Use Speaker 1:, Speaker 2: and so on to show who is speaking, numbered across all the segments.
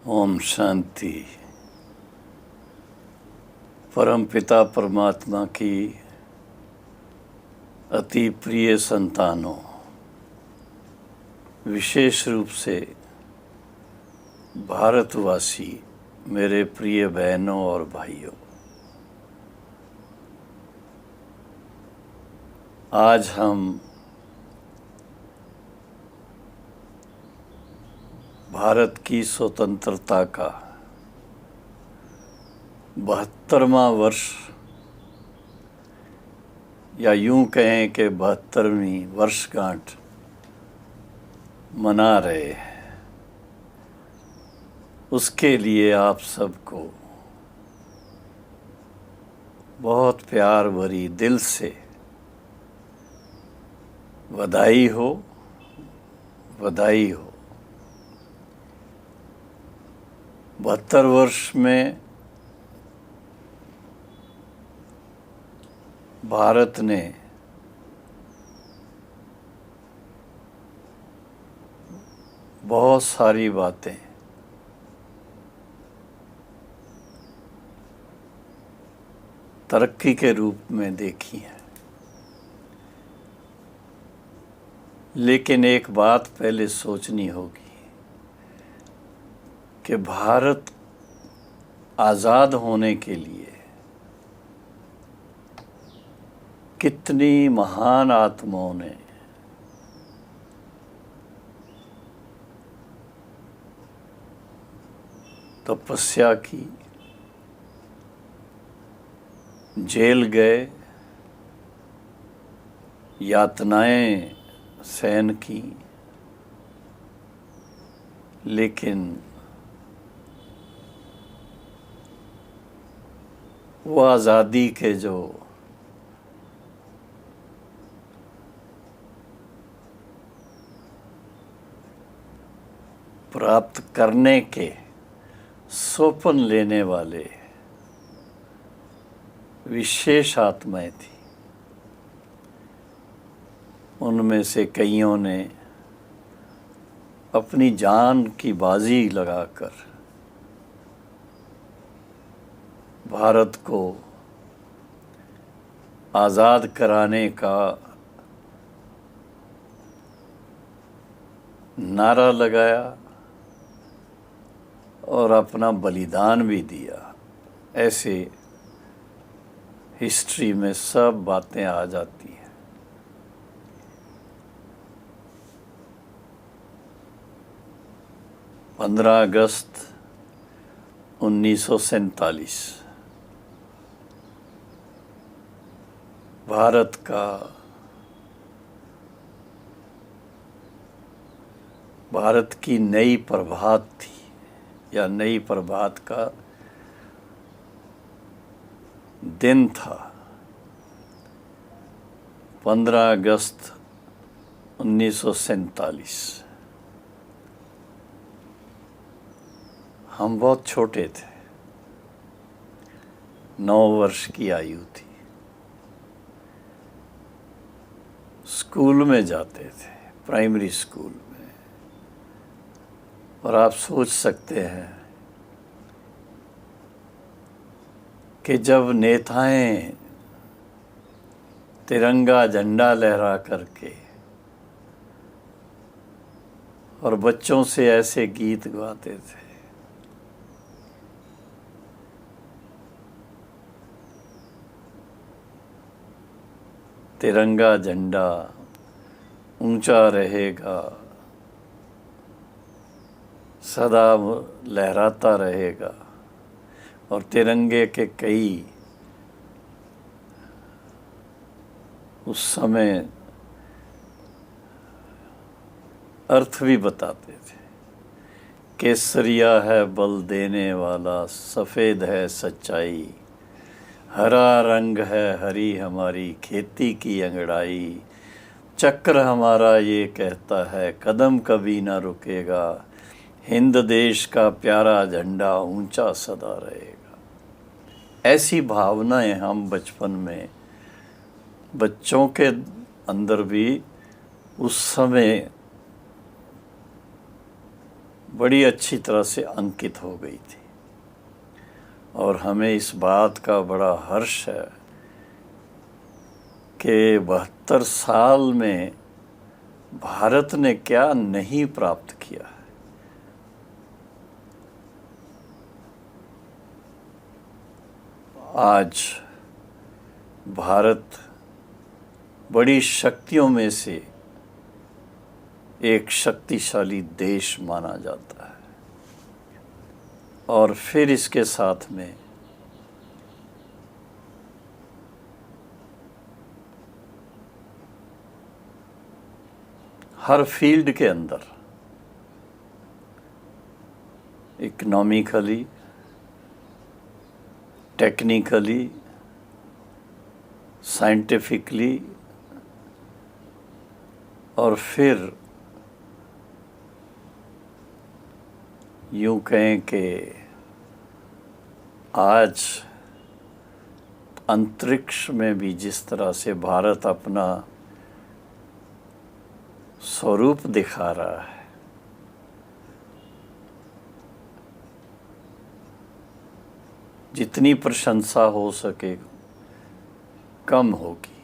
Speaker 1: ओम शांति। परमपिता परमात्मा की अति प्रिय संतानों, विशेष रूप से भारतवासी मेरे प्रिय बहनों और भाइयों, आज हम भारत की स्वतंत्रता का 72वां वर्ष या यूं कहें कि 72वीं वर्षगांठ मना रहे हैं। उसके लिए आप सबको बहुत प्यार भरी दिल से बधाई हो, बधाई हो। 72 वर्ष में भारत ने बहुत सारी बातें तरक्की के रूप में देखी हैं, लेकिन एक बात पहले सोचनी होगी कि भारत आज़ाद होने के लिए कितनी महान आत्माओं ने तपस्या की, जेल गए, यातनाएं सहन की, लेकिन वो आज़ादी के जो प्राप्त करने के सोपन लेने वाले विशेष आत्माएं थी, उनमें से कईयों ने अपनी जान की बाजी लगाकर भारत को आज़ाद कराने का नारा लगाया और अपना बलिदान भी दिया। ऐसे हिस्ट्री में सब बातें आ जाती हैं। पंद्रह अगस्त 1947 भारत की नई प्रभात थी या नई प्रभात का दिन था। 15 अगस्त 1947। हम बहुत छोटे थे, 9 वर्ष की आयु थी। स्कूल में जाते थे, प्राइमरी स्कूल में। और आप सोच सकते हैं कि जब नेताएं तिरंगा झंडा लहरा करके और बच्चों से ऐसे गीत गाते थे, तिरंगा झंडा ऊंचा रहेगा, सदा लहराता रहेगा, और तिरंगे के कई उस समय अर्थ भी बताते थे। केसरिया है बल देने वाला, सफ़ेद है सच्चाई, हरा रंग है हरी हमारी खेती की अंगड़ाई, चक्र हमारा ये कहता है कदम कभी ना रुकेगा, हिंद देश का प्यारा झंडा ऊंचा सदा रहेगा। ऐसी भावनाएं हम बचपन में बच्चों के अंदर भी उस समय बड़ी अच्छी तरह से अंकित हो गई थी। और हमें इस बात का बड़ा हर्ष है कि 72 साल में भारत ने क्या नहीं प्राप्त किया है। आज भारत बड़ी शक्तियों में से एक शक्तिशाली देश माना जाता है। और फिर इसके साथ में हर फील्ड के अंदर इकोनॉमिकली, टेक्निकली, साइंटिफिकली और फिर यूं कहें कि आज अंतरिक्ष में भी जिस तरह से भारत अपना स्वरूप दिखा रहा है, जितनी प्रशंसा हो सके कम होगी।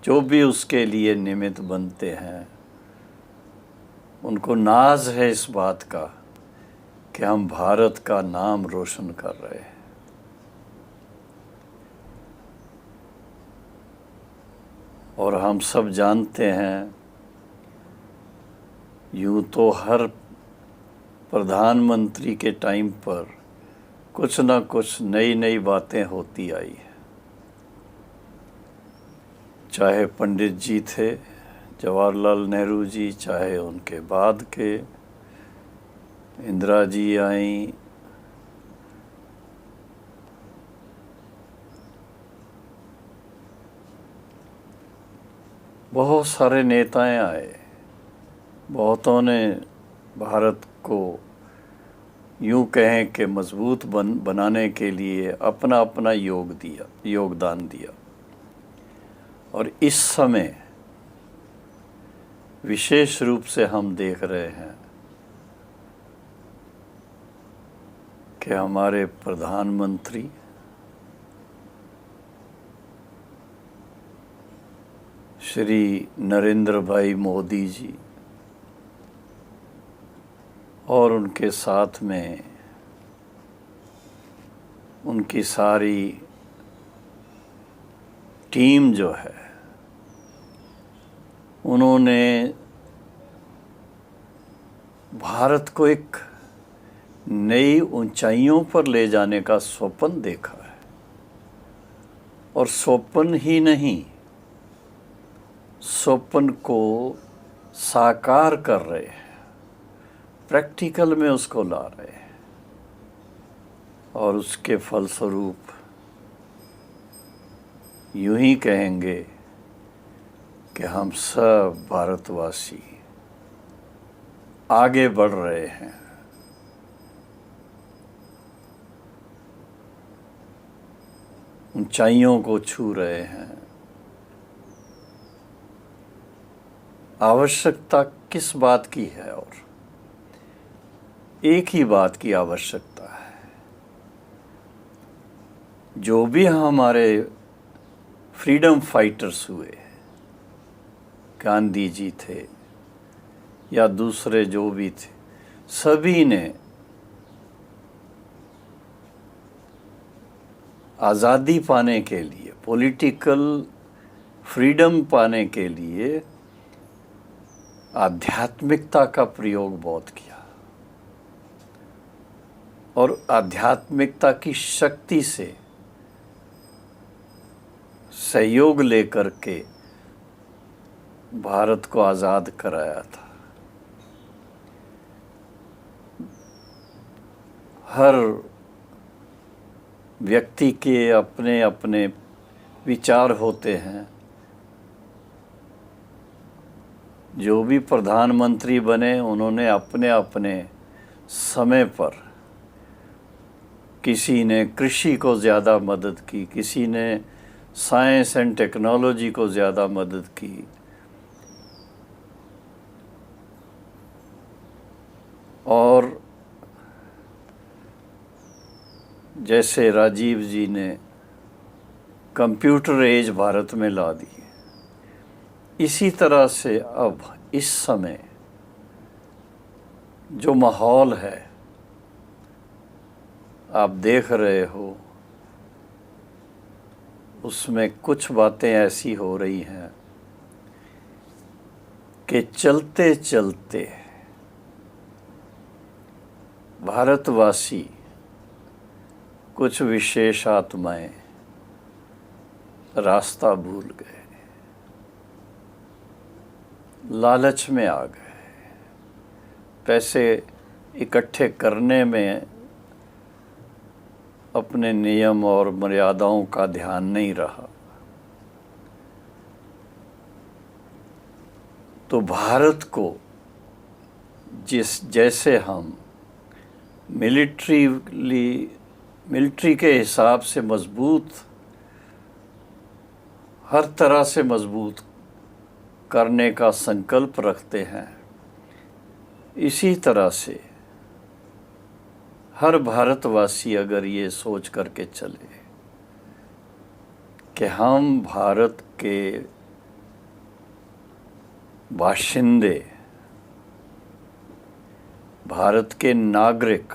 Speaker 1: जो भी उसके लिए निमित्त बनते हैं उनको नाज है इस बात का कि हम भारत का नाम रोशन कर रहे हैं। और हम सब जानते हैं, यूँ तो हर प्रधानमंत्री के टाइम पर कुछ ना कुछ नई नई बातें होती आई है। चाहे पंडित जी थे, जवाहरलाल नेहरू जी, चाहे उनके बाद के इंदिरा जी आई, बहुत सारे नेताएं आए। बहुतों ने भारत को यूं कहें कि मजबूत बनाने के लिए अपना अपना योगदान दिया। और इस समय विशेष रूप से हम देख रहे हैं कि हमारे प्रधानमंत्री श्री नरेंद्र भाई मोदी जी और उनके साथ में उनकी सारी टीम जो है, उन्होंने भारत को एक नई ऊंचाइयों पर ले जाने का स्वप्न देखा है। और स्वप्न ही नहीं, स्वप्न को साकार कर रहे हैं, प्रैक्टिकल में उसको ला रहे हैं। और उसके फलस्वरूप यूं ही कहेंगे कि हम सब भारतवासी आगे बढ़ रहे हैं। ऊंचाइयों को छू रहे हैं। आवश्यकता किस बात की है? और एक ही बात की आवश्यकता है। जो भी हमारे फ्रीडम फाइटर्स हुए, गांधी जी थे या दूसरे जो भी थे, सभी ने आज़ादी पाने के लिए, पॉलिटिकल फ्रीडम पाने के लिए आध्यात्मिकता का प्रयोग बहुत किया। और आध्यात्मिकता की शक्ति से सहयोग लेकर के भारत को आज़ाद कराया था। हर व्यक्ति के अपने अपने विचार होते हैं। जो भी प्रधानमंत्री बने, उन्होंने अपने अपने समय पर किसी ने कृषि को ज़्यादा मदद की, किसी ने साइंस एंड टेक्नोलॉजी को ज़्यादा मदद की। और जैसे राजीव जी ने कंप्यूटर एज भारत में ला दी, इसी तरह से अब इस समय जो माहौल है आप देख रहे हो, उसमें कुछ बातें ऐसी हो रही हैं कि चलते चलते भारतवासी, कुछ विशेष आत्माएं रास्ता भूल गए, लालच में आ गए, पैसे इकट्ठे करने में अपने नियम और मर्यादाओं का ध्यान नहीं रहा। तो भारत को जैसे हम मिलिट्री के हिसाब से मजबूत, हर तरह से मजबूत करने का संकल्प रखते हैं, इसी तरह से हर भारतवासी अगर ये सोच करके चले कि हम भारत के बाशिंदे, भारत के नागरिक,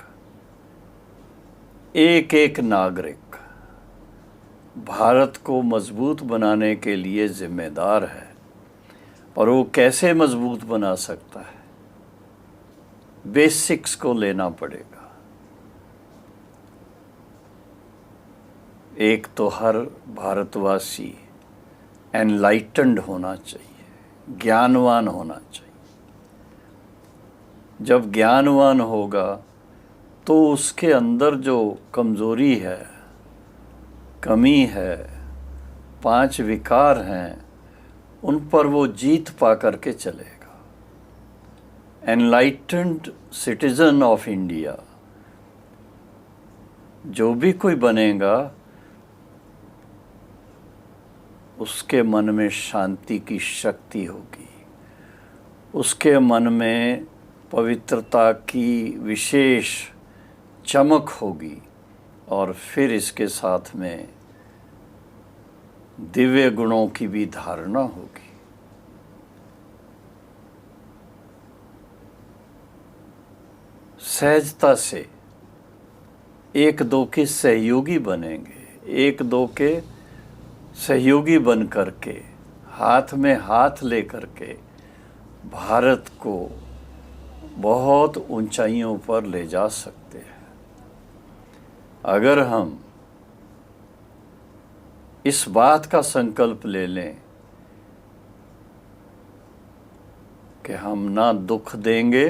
Speaker 1: एक एक नागरिक भारत को मजबूत बनाने के लिए जिम्मेदार है। और वो कैसे मजबूत बना सकता है? बेसिक्स को लेना पड़ेगा। एक तो हर भारतवासी एनलाइटन्ड होना चाहिए, ज्ञानवान होना चाहिए। जब ज्ञानवान होगा तो उसके अंदर जो कमज़ोरी है, कमी है, 5 विकार हैं, उन पर वो जीत पा करके चलेगा। एनलाइटन्ड सिटीज़न ऑफ इंडिया जो भी कोई बनेगा, उसके मन में शांति की शक्ति होगी, उसके मन में पवित्रता की विशेष चमक होगी, और फिर इसके साथ में दिव्य गुणों की भी धारणा होगी। सहजता से एक दो के सहयोगी बनेंगे, एक दो के सहयोगी बन करके, हाथ में हाथ ले करके भारत को बहुत ऊंचाइयों पर ले जा सकते हैं। अगर हम इस बात का संकल्प ले लें कि हम ना दुख देंगे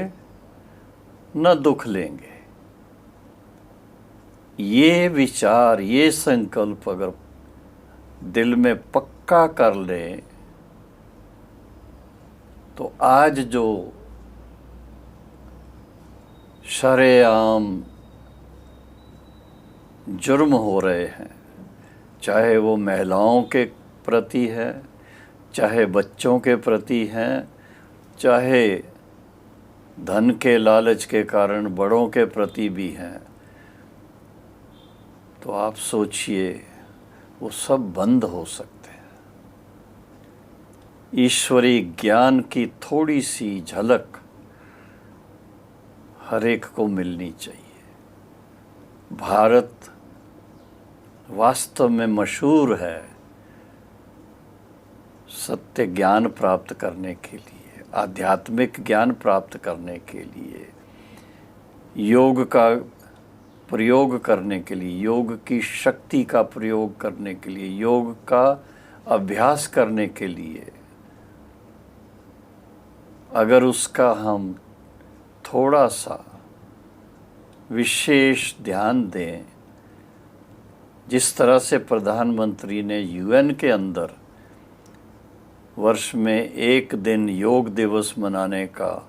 Speaker 1: ना दुख लेंगे, ये विचार, ये संकल्प अगर दिल में पक्का कर लें, तो आज जो शरेआम जुर्म हो रहे हैं, चाहे वो महिलाओं के प्रति है, चाहे बच्चों के प्रति हैं, चाहे धन के लालच के कारण बड़ों के प्रति भी हैं, तो आप सोचिए वो सब बंद हो सकते हैं। ईश्वरीय ज्ञान की थोड़ी सी झलक हर एक को मिलनी चाहिए। भारत वास्तव में मशहूर है सत्य ज्ञान प्राप्त करने के लिए, आध्यात्मिक ज्ञान प्राप्त करने के लिए, योग का प्रयोग करने के लिए, योग की शक्ति का प्रयोग करने के लिए, योग का अभ्यास करने के लिए। अगर उसका हम थोड़ा सा विशेष ध्यान दें, जिस तरह से प्रधानमंत्री ने यूएन के अंदर वर्ष में 1 दिन योग दिवस मनाने का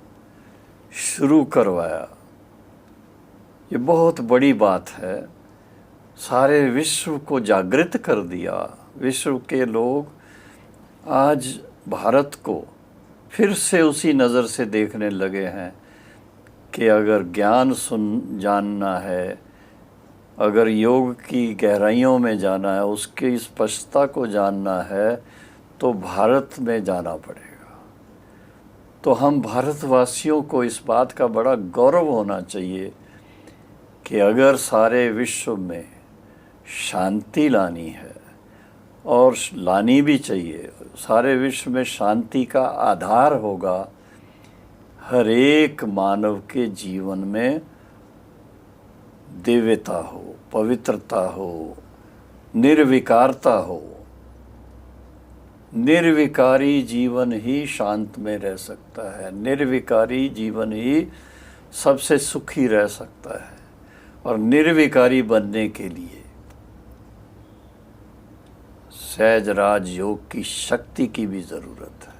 Speaker 1: शुरू करवाया, ये बहुत बड़ी बात है। सारे विश्व को जागृत कर दिया। विश्व के लोग आज भारत को फिर से उसी नज़र से देखने लगे हैं कि अगर ज्ञान सुन जानना है, अगर योग की गहराइयों में जाना है, उसकी स्पष्टता को जानना है, तो भारत में जाना पड़ेगा। तो हम भारतवासियों को इस बात का बड़ा गौरव होना चाहिए कि अगर सारे विश्व में शांति लानी है, और लानी भी चाहिए, सारे विश्व में शांति का आधार होगा हर एक मानव के जीवन में दिव्यता हो, पवित्रता हो, निर्विकारता हो। निर्विकारी जीवन ही शांत में रह सकता है, निर्विकारी जीवन ही सबसे सुखी रह सकता है। और निर्विकारी बनने के लिए सहज राज योग की शक्ति की भी ज़रूरत है।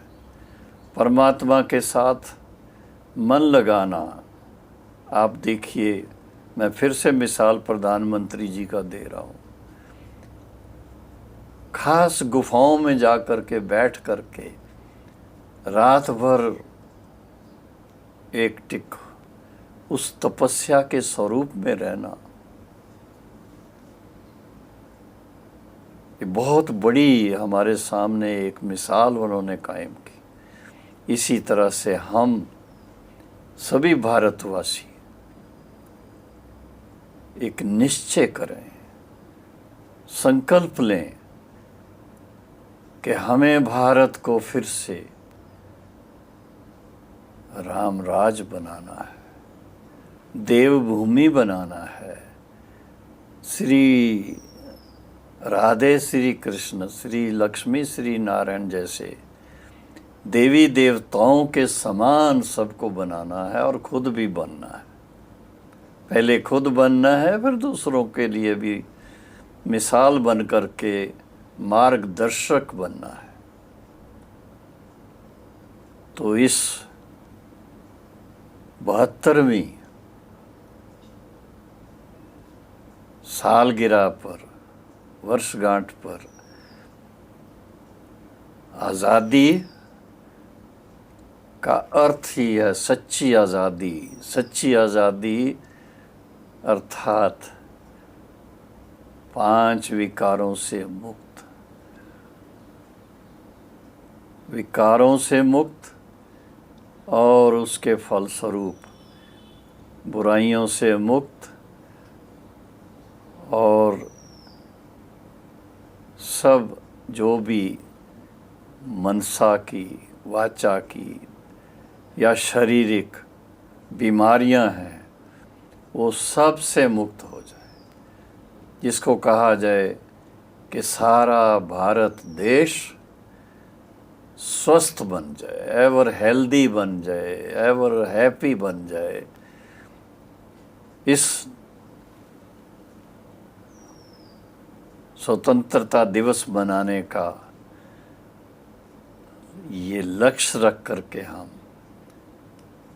Speaker 1: परमात्मा के साथ मन लगाना। आप देखिए, मैं फिर से मिसाल प्रधानमंत्री जी का दे रहा हूँ। खास गुफाओं में जा कर के बैठ कर के रात भर एक टिक उस तपस्या के स्वरूप में रहना, ये बहुत बड़ी हमारे सामने एक मिसाल उन्होंने कायम की। इसी तरह से हम सभी भारतवासी एक निश्चय करें, संकल्प लें कि हमें भारत को फिर से राम राज बनाना है, देवभूमि बनाना है। श्री राधे, श्री कृष्ण, श्री लक्ष्मी, श्री नारायण जैसे देवी देवताओं के समान सबको बनाना है और खुद भी बनना है। पहले खुद बनना है, फिर दूसरों के लिए भी मिसाल बन कर के मार्गदर्शक बनना है। तो इस 72वीं सालगिरह पर, वर्षगांठ पर आज़ादी का अर्थ ही है सच्ची आज़ादी। सच्ची आज़ादी अर्थात 5 विकारों से मुक्त, विकारों से मुक्त, और उसके फलस्वरूप बुराइयों से मुक्त, और सब जो भी मनसा की, वाचा की या शारीरिक बीमारियां हैं, वो सब से मुक्त हो जाए। जिसको कहा जाए कि सारा भारत देश स्वस्थ बन जाए, एवर हेल्दी बन जाए, एवर हैप्पी बन जाए। इस स्वतंत्रता दिवस मनाने का ये लक्ष्य रख करके हम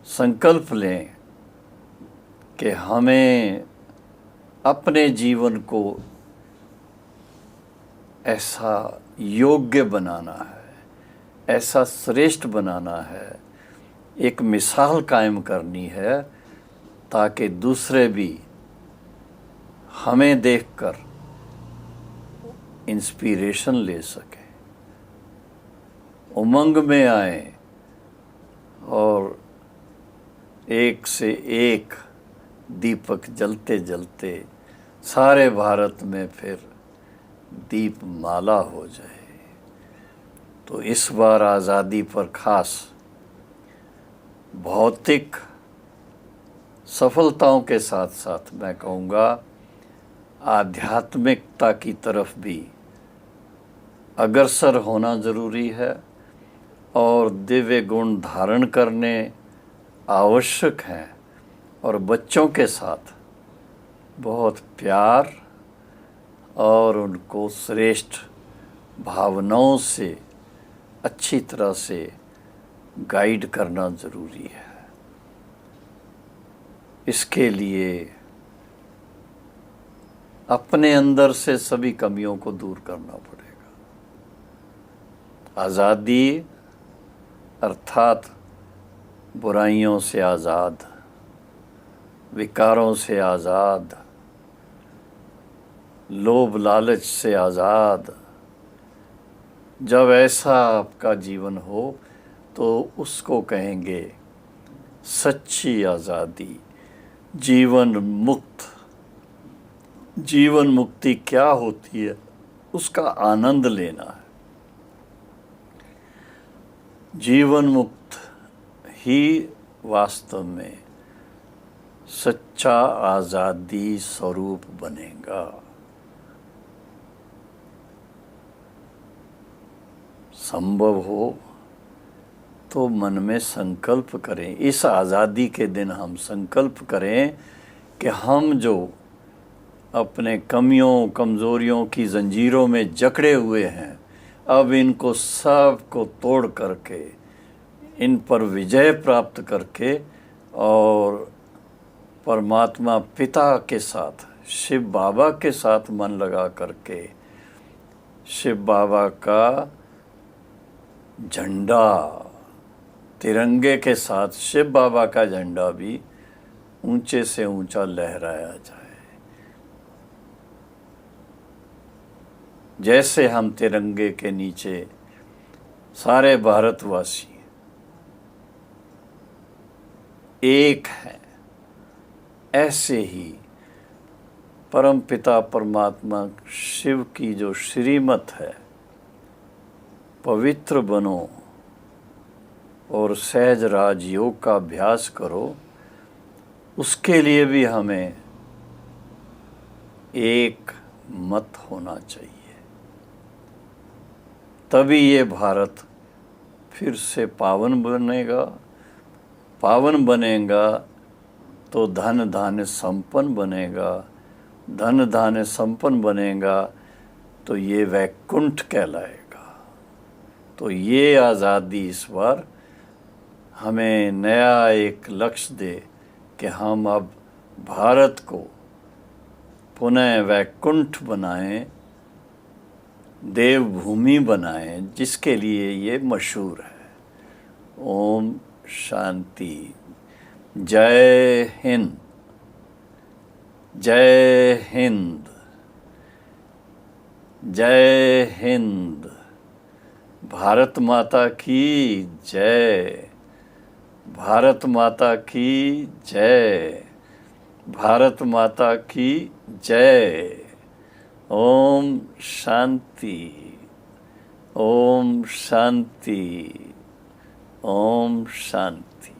Speaker 1: संकल्प लें कि हमें अपने जीवन को ऐसा योग्य बनाना है, ऐसा श्रेष्ठ बनाना है, एक मिसाल कायम करनी है, ताकि दूसरे भी हमें देखकर इंस्पिरेशन ले सके, उमंग में आए और एक से एक दीपक जलते जलते सारे भारत में फिर दीप माला हो जाए। तो इस बार आज़ादी पर खास भौतिक सफलताओं के साथ साथ मैं कहूँगा आध्यात्मिकता की तरफ भी अग्रसर होना ज़रूरी है, और दिव्य गुण धारण करने आवश्यक हैं। और बच्चों के साथ बहुत प्यार और उनको श्रेष्ठ भावनाओं से अच्छी तरह से गाइड करना ज़रूरी है। इसके लिए अपने अंदर से सभी कमियों को दूर करना पड़ेगा। आज़ादी अर्थात बुराइयों से आज़ाद, विकारों से आज़ाद, लोभ लालच से आज़ाद। जब ऐसा आपका जीवन हो तो उसको कहेंगे सच्ची आज़ादी, जीवन मुक्त। जीवन मुक्ति क्या होती है उसका आनंद लेना है। जीवन मुक्त ही वास्तव में सच्चा आज़ादी स्वरूप बनेगा। संभव हो तो मन में संकल्प करें, इस आज़ादी के दिन हम संकल्प करें कि हम जो अपने कमियों कमज़ोरियों की जंजीरों में जकड़े हुए हैं, अब इनको सब को तोड़ करके, इन पर विजय प्राप्त करके और परमात्मा पिता के साथ, शिव बाबा के साथ मन लगा करके शिव बाबा का झंडा, तिरंगे के साथ शिव बाबा का झंडा भी ऊंचे से ऊंचा लहराया जाए। जैसे हम तिरंगे के नीचे सारे भारतवासी एक हैं, ऐसे ही परमपिता परमात्मा शिव की जो श्रीमत है, पवित्र बनो और सहज राजयोग का अभ्यास करो, उसके लिए भी हमें एक मत होना चाहिए। तभी ये भारत फिर से पावन बनेगा। पावन बनेगा तो धन धान्य संपन्न बनेगा। धन धान्य संपन्न बनेगा तो ये वैकुंठ कहलाएगा। तो ये आज़ादी इस बार हमें नया एक लक्ष्य दे कि हम अब भारत को पुनः वैकुंठ बनाएं, देवभूमि बनाएं, जिसके लिए ये मशहूर है। ओम शांति। जय हिंद। जय हिंद। जय हिंद। भारत माता की जय। भारत माता की जय। भारत माता की जय। ओम शांति। ओम शांति। ओम शांति।